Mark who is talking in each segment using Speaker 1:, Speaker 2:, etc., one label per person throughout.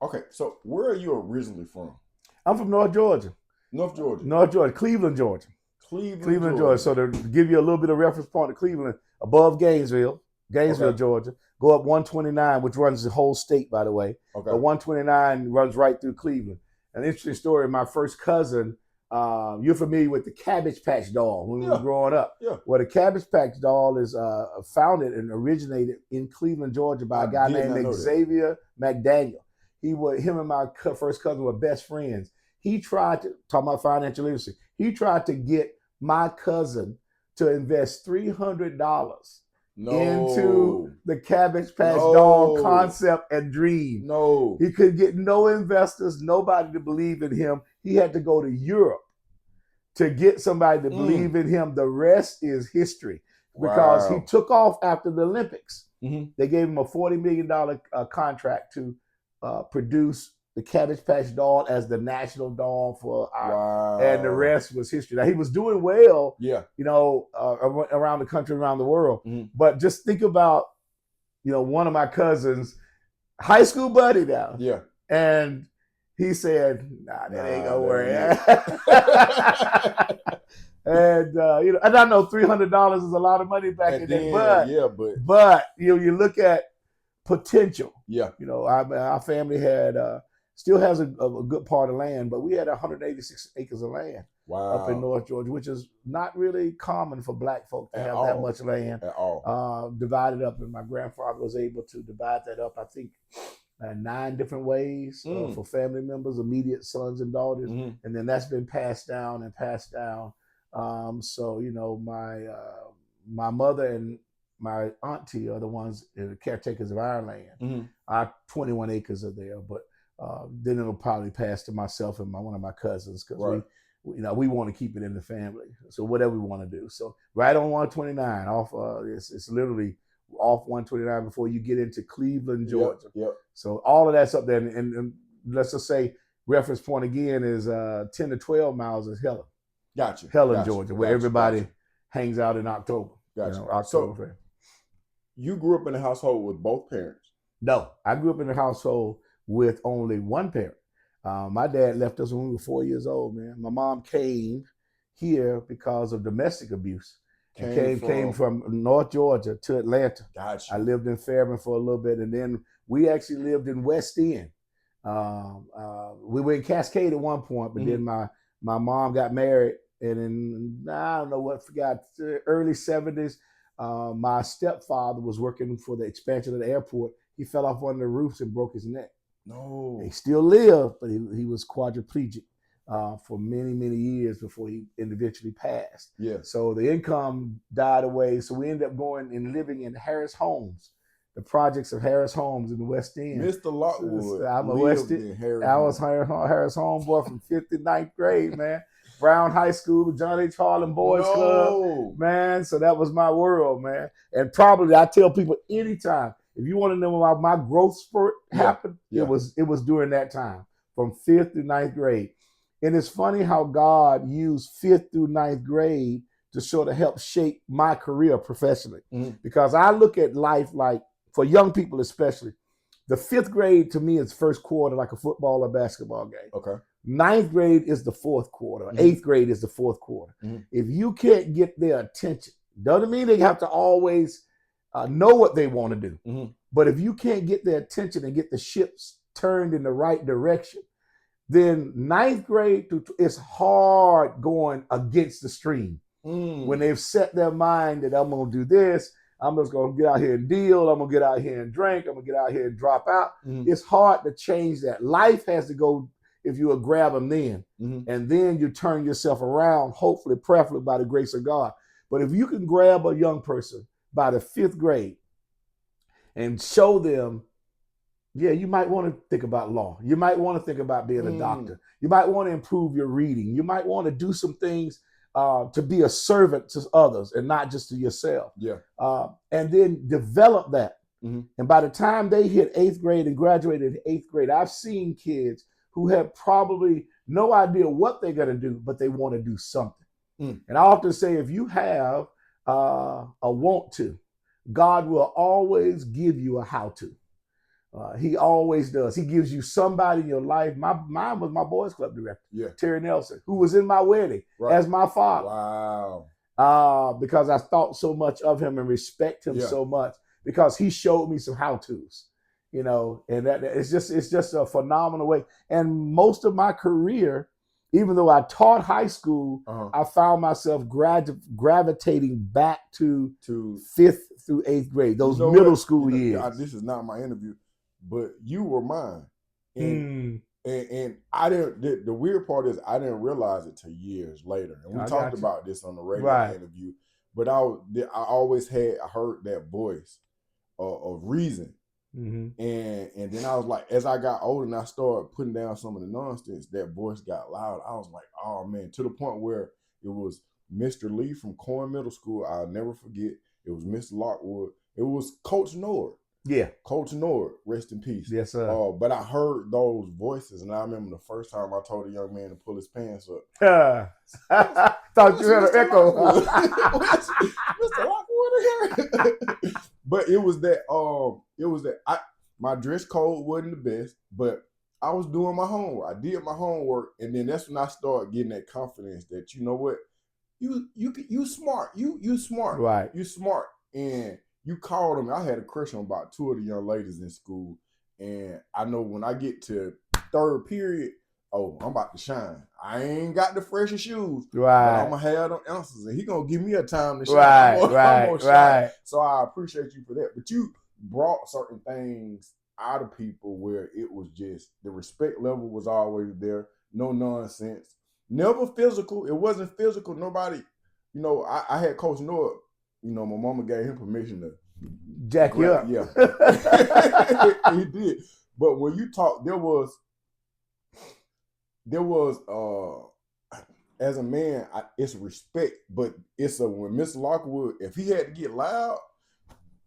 Speaker 1: Okay, so where are you originally from?
Speaker 2: I'm from North Georgia.
Speaker 1: North Georgia.
Speaker 2: North Georgia, Cleveland, Georgia.
Speaker 1: Cleveland,
Speaker 2: Georgia. So to give you a little bit of reference point to Cleveland, above Gainesville,
Speaker 1: Okay.
Speaker 2: Georgia, go up 129, which runs the whole state, by the way.
Speaker 1: Okay.
Speaker 2: But 129 runs right through Cleveland. An interesting story, my first cousin, you're familiar with the Cabbage Patch doll when we were growing up.
Speaker 1: Yeah.
Speaker 2: Well, the Cabbage Patch doll is founded and originated in Cleveland, Georgia by a guy named Xavier McDaniel. Him and my first cousin were best friends. He tried to, talk about financial literacy, he tried to get my cousin to invest $300 into the Cabbage Patch doll concept and dream.
Speaker 1: No.
Speaker 2: He could get no investors, nobody to believe in him. He had to go to Europe to get somebody to believe in him. The rest is history because he took off after the Olympics.
Speaker 1: Mm-hmm.
Speaker 2: They gave him a $40 million contract to produce the Cabbage Patch doll as the national doll for and the rest was history. Now he was doing well, around the country, around the world.
Speaker 1: Mm-hmm.
Speaker 2: But just think about, one of my cousins, high school buddy now.
Speaker 1: Yeah.
Speaker 2: And he said, "Nah, that ain't gonna work." And and I know $300 is a lot of money back in then, but you look at potential.
Speaker 1: Yeah.
Speaker 2: Our family had still has a good part of land, but we had 186 acres of land up in North Georgia, which is not really common for Black folk to have that much land
Speaker 1: at all.
Speaker 2: Divided up, and my grandfather was able to divide that up, I think, 9 different ways for family members, immediate sons and daughters, and then that's been passed down. So my mother and my auntie are the ones, the caretakers of our land. Our 21 acres are there, but then it'll probably pass to myself and one of my cousins because we want to keep it in the family. So whatever we want to do. So right on 129, off it's literally off 129 before you get into Cleveland, Georgia.
Speaker 1: Yep.
Speaker 2: So all of that's up there, and let's just say reference point again is 10 to 12 miles is Helen.
Speaker 1: Gotcha.
Speaker 2: Georgia, where everybody hangs out in October.
Speaker 1: Gotcha.
Speaker 2: October.
Speaker 1: So you grew up in a household with both parents?
Speaker 2: No, I grew up in a household with only one parent. My dad left us when we were 4 years old, man. My mom came here because of domestic abuse. Came from North Georgia to Atlanta.
Speaker 1: Gotcha.
Speaker 2: I lived in Fairburn for a little bit, and then we actually lived in West End. We were in Cascade at one point, but then my mom got married, and in, I don't know what, forgot, early 70s, my stepfather was working for the expansion of the airport. He fell off one of the roofs and broke his neck.
Speaker 1: No.
Speaker 2: He still lived, but he was quadriplegic for many, many years before he eventually passed.
Speaker 1: Yeah.
Speaker 2: So the income died away. So we ended up going and living in Harris Homes, the projects of Harris Homes in the West End.
Speaker 1: Mr. Lockwood.
Speaker 2: I'm a West End. I was Harris Home boy from 5th to 9th grade, man. Brown High School, John H. Harlan Boys Club, man. So that was my world, man. And probably I tell people anytime, if you want to know how my growth spurt happened, it was during that time, from 5th to 9th grade. And it's funny how God used 5th through 9th grade to sort of help shape my career professionally. Because I look at life like, for young people especially, the 5th grade to me is first quarter, like a football or basketball game.
Speaker 1: Okay.
Speaker 2: 9th grade is the 4th quarter. 8th grade is the 4th quarter. If you can't get their attention, doesn't mean they have to always know what they want to do. But if you can't get their attention and get the ships turned in the right direction, then 9th grade, it's hard going against the stream. When they've set their mind that I'm going to do this, I'm just going to get out here and deal, I'm going to get out here and drink, I'm going to get out here and drop out. It's hard to change that. Life has to go, if you will grab them then, and then you turn yourself around, hopefully, preferably by the grace of God. But if you can grab a young person by the 5th grade and show them, you might want to think about law. You might want to think about being a doctor. You might want to improve your reading. You might want to do some things to be a servant to others and not just to yourself. And then develop that. And by the time they hit 8th grade and graduated in 8th grade, I've seen kids who have probably no idea what they're going to do, but they want to do something. And I often say, if you have a want to, God will always give you a how to. He always does. He gives you somebody in your life. Mine was my boys club director, Terry Nelson, who was in my wedding as my father.
Speaker 1: Wow.
Speaker 2: Because I thought so much of him and respect him so much because he showed me some how-tos, and that it's just a phenomenal way. And most of my career, even though I taught high school, I found myself gravitating back to 5th through 8th grade, those middle school years.
Speaker 1: This is not my interview, but you were mine. And I didn't. The weird part is I didn't realize it till years later. And we talked about this on the radio interview. But I always heard that voice of reason. And then I was like, as I got older and I started putting down some of the nonsense, that voice got loud. I was like, oh man, to the point where it was Mr. Lee from Corn Middle School. I'll never forget. It was Mr. Lockwood. It was Coach Nord. Yeah. Coach Nord, rest in peace.
Speaker 2: Yes, sir.
Speaker 1: But I heard those voices, and I remember the first time I told a young man to pull his pants up.
Speaker 2: Thought you had an echo.
Speaker 1: Mr. Lockwood here. But it was that my dress code wasn't the best, but I was doing my homework. I did my homework, and then that's when I started getting that confidence that, you know what, you smart. You smart.
Speaker 2: Right.
Speaker 1: You smart. And you called them. I had a crush on about 2 of the young ladies in school. And I know when I get to 3rd period, I'm about to shine. I ain't got the freshest shoes.
Speaker 2: Right.
Speaker 1: But I'm going to have them answers. And he going to give me a time to shine.
Speaker 2: I'm gonna shine.
Speaker 1: So I appreciate you for that. But you brought certain things out of people where it was just, the respect level was always there. No nonsense. Never physical. It wasn't physical. Nobody, I had Coach Nord. My mama gave him permission to
Speaker 2: jack you up.
Speaker 1: Yeah. He did. But when you talk, there was as a man, it's respect, but when Mr. Lockwood, if he had to get loud,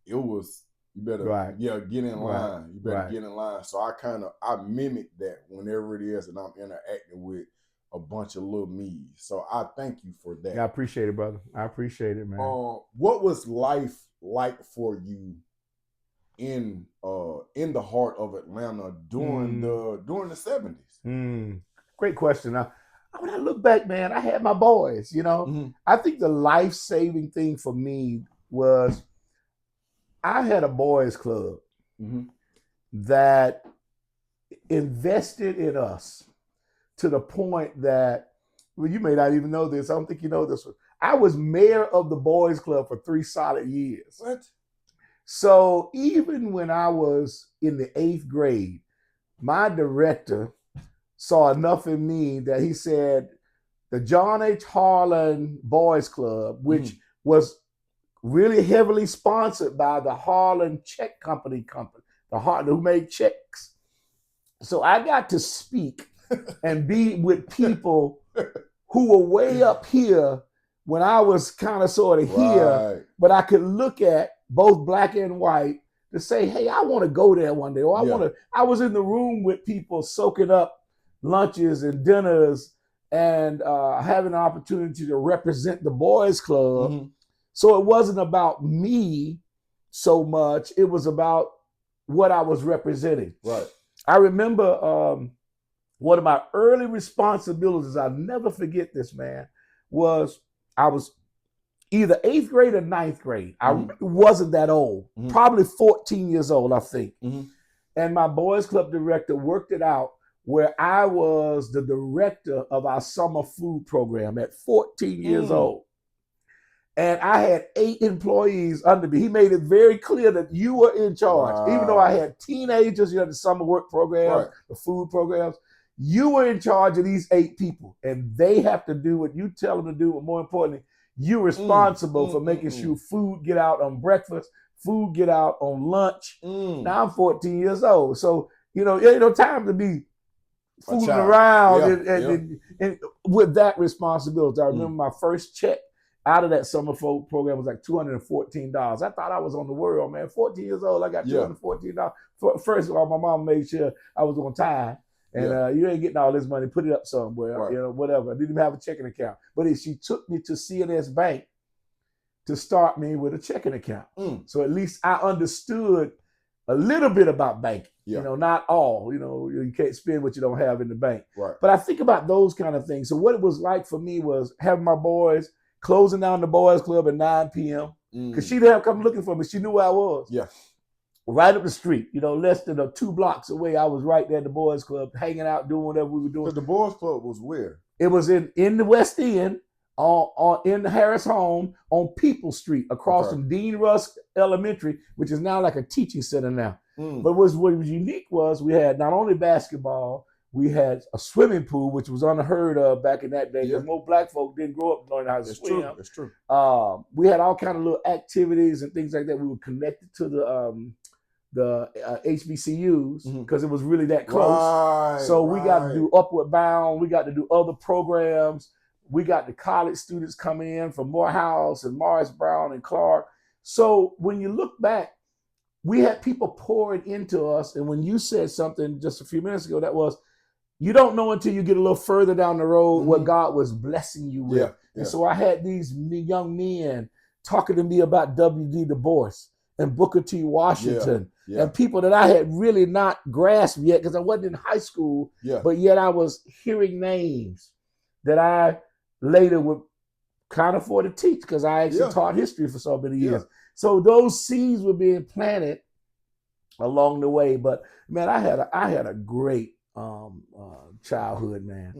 Speaker 1: it was, you better get in line. You better get in line. So I mimic that whenever it is that I'm interacting with a bunch of little me's. So I thank you for that.
Speaker 2: I appreciate it, brother. I appreciate it, man.
Speaker 1: What was life like for you in the heart of Atlanta during the 70s?
Speaker 2: Great question. Now, when I look back, man, I had my boys, I think the life-saving thing for me was I had a boys club that invested in us to the point that, well, you may not even know this. I don't think you know this one. I was mayor of the boys club for 3 solid years.
Speaker 1: What?
Speaker 2: So even when I was in the 8th grade, my director saw enough in me that he said the John H. Harlan Boys Club, which was really heavily sponsored by the Harlan Check Company, the Harlan who made checks. So I got to speak and be with people who were way up here when I was kind of sort of here, but I could look at both black and white to say, hey, I want to go there one day. Or I was in the room with people soaking up lunches and dinners and having an opportunity to represent the boys club. So it wasn't about me so much. It was about what I was representing.
Speaker 1: Right.
Speaker 2: I remember one of my early responsibilities, I'll never forget this, man, was I was either 8th grade or 9th grade. I wasn't that old, probably 14 years old, I think. And my boys club director worked it out where I was the director of our summer food program at 14 years old. And I had 8 employees under me. He made it very clear that you were in charge. Even though I had teenagers, the summer work programs, the food programs, you were in charge of these 8 people. And they have to do what you tell them to do, but more importantly, you're responsible for making sure food get out on breakfast, food get out on lunch. Now I'm 14 years old. So, there ain't no time to be fooling around and with that responsibility. I remember my first check out of that summer folk program was like $214. I thought I was on the world, man. 14 years old, I got $214. First of all, my mom made sure I was on time. And you ain't getting all this money, put it up somewhere, whatever. I didn't even have a checking account. But she took me to CNS Bank to start me with a checking account. So at least I understood a little bit about banking.
Speaker 1: Yeah.
Speaker 2: You know, not all. You know, you can't spend what you don't have in the bank.
Speaker 1: Right.
Speaker 2: But I think about those kind of things. So what it was like for me was having my boys, closing down the boys club at 9 p.m. Because she didn't have to come looking for me. She knew where I was.
Speaker 1: Yeah.
Speaker 2: Right up the street, you know, less than 2 blocks away. I was right there at the boys club, hanging out, doing whatever we were doing.
Speaker 1: Because the boys club was where?
Speaker 2: It was in the West End, in the Harris home on People Street, across from Dean Rusk Elementary, which is now like a teaching center now. But what was unique was we had not only basketball, we had a swimming pool, which was unheard of back in that day, because most black folk didn't grow up knowing how to swim.
Speaker 1: It's true.
Speaker 2: We had all kind of little activities and things like that. We were connected to the HBCUs because it was really that close. So we got to do Upward Bound. We got to do other programs. We got the college students coming in from Morehouse and Morris Brown and Clark. So when you look back, we had people pouring into us. And when you said something just a few minutes ago, that was, you don't know until you get a little further down the road what God was blessing you with. And so I had these young men talking to me about W.D. Du Bois and Booker T. Washington and people that I had really not grasped yet because I wasn't in high school, but yet I was hearing names that I later would kind of afford to teach because I actually taught history for so many years. So those seeds were being planted along the way. But man, I had a great childhood, man.